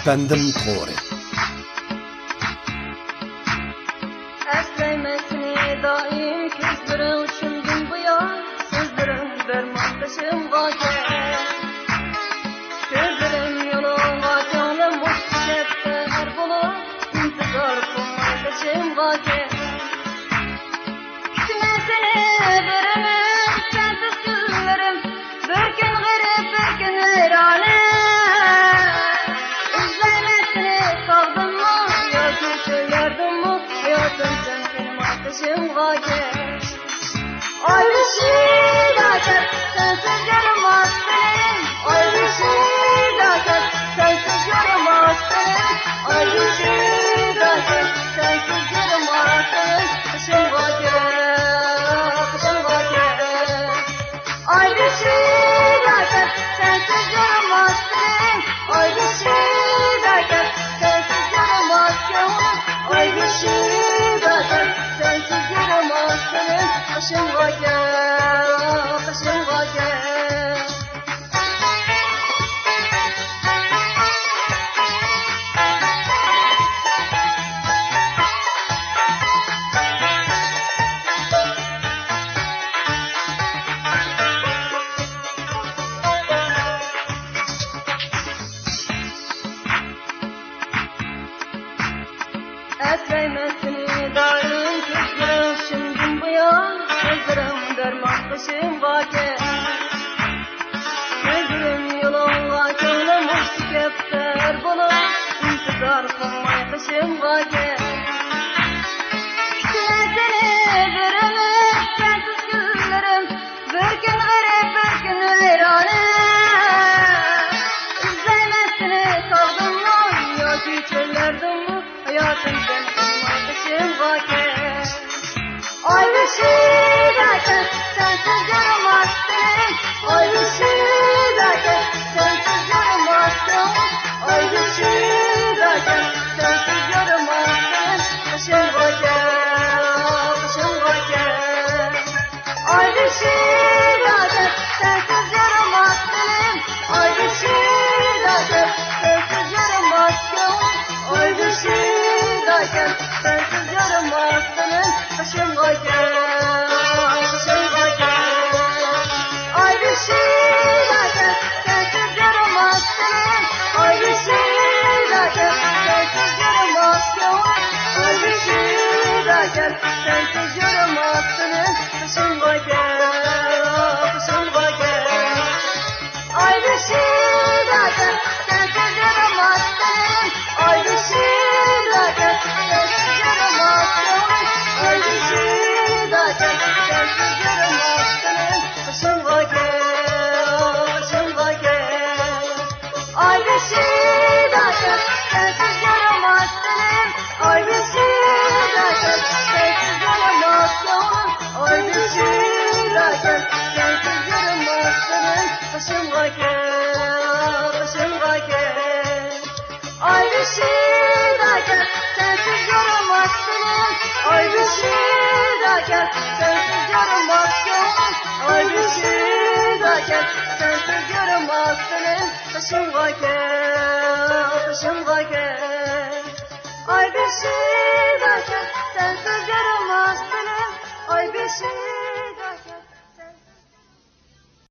Efendim Toğri. Əsləyməsini daim közlərin şundan bu ya, sözlərin dərman taşımğa gəl. Gözlərim yoluma canım boş düşəbdə hər bulub, intizar qılmay taşımğa gəl. Kütmə səni verəməm, sənsiz güllərim, bir gün qərib, bir gün veyrane. Üzləyməsini sağdın mı, yoki çöllerdin mi, hayatım sen benim ateşimğa gəl. Ay bir şey dağıt, sensiz yaramaz benim. Ay bir şey dağıt, sensiz yaramaz benim. Ay bir şey dağıt, sensiz yaramaz benim. Kışımğa gəl, kışımğa gəl. Ay bir şey dağıt, sensiz yaramaz benim. Ay bir şey dağıt, sensiz yaramaz gönlüm. Ay bir şey dağıt, sensiz yaramaz benim. Kışımğa gəl, kışımğa gəl. Əsləyməsini daim gözlərim şundan bu ya, sözlərim dərman taşımğa gəl. Gözlərim yoluna könlüm hoş düşəbdər bulub, intizar qılmay taşımğa gəl. Kütmə səni verəməm, sənsiz güllərim, bir gün qərib, bir gün veyrane. Üzləyməsini sağdın mı, yoki çöllerdin mi, hayatım sen benim ateşimğa gəl. Ay bir şey dağıt, sensiz yaramaz benim. Ay bir şey dağıt, sensiz yaramaz gönlüm. Ay bir şey dağıt, sensiz yaramaz benim. Kışımğa gəl, kışımğa gəl. Ay bir şey dağıt, sensiz yaramaz benim. Ay bir şey dağıt, sensiz yaramaz gönlüm. Ay bir şey dağıt, sensiz yaramaz benim. Kışımğa gəl, kışımğa gəl. Ay bir şey dağıt, sensiz yaramaz benim. Ay bir şey dağıt, sensiz yaramaz gönlüm. Ay bir şey dağıt, sensiz yaramaz benim. Kışımğa gəl, kışımğa gəl. Ay bir şey dağıt, sensiz yaramaz benim. Ay bir şey dağıt, sensiz yaramaz gönlüm. Ay bir şey dağıt, sensiz yaramaz benim. Kışımğa gəl, kışımğa gəl. Ay bir şey dağıt, sensiz yaramaz benim. Ay bir şey dağıt, sensiz yaramaz gönlüm. Ay bir şey dağıt, sensiz yaramaz benim. Kışımğa gəl, kışımğa gəl. Ay bir şey dağıt, sensiz yaramaz benim. Ay bir şey dağıt, sensiz yaramaz gönlüm. Ay bir şey dağıt, sensiz yaramaz benim. Kışımğa gəl, kışımğa gəl. Ay bir şey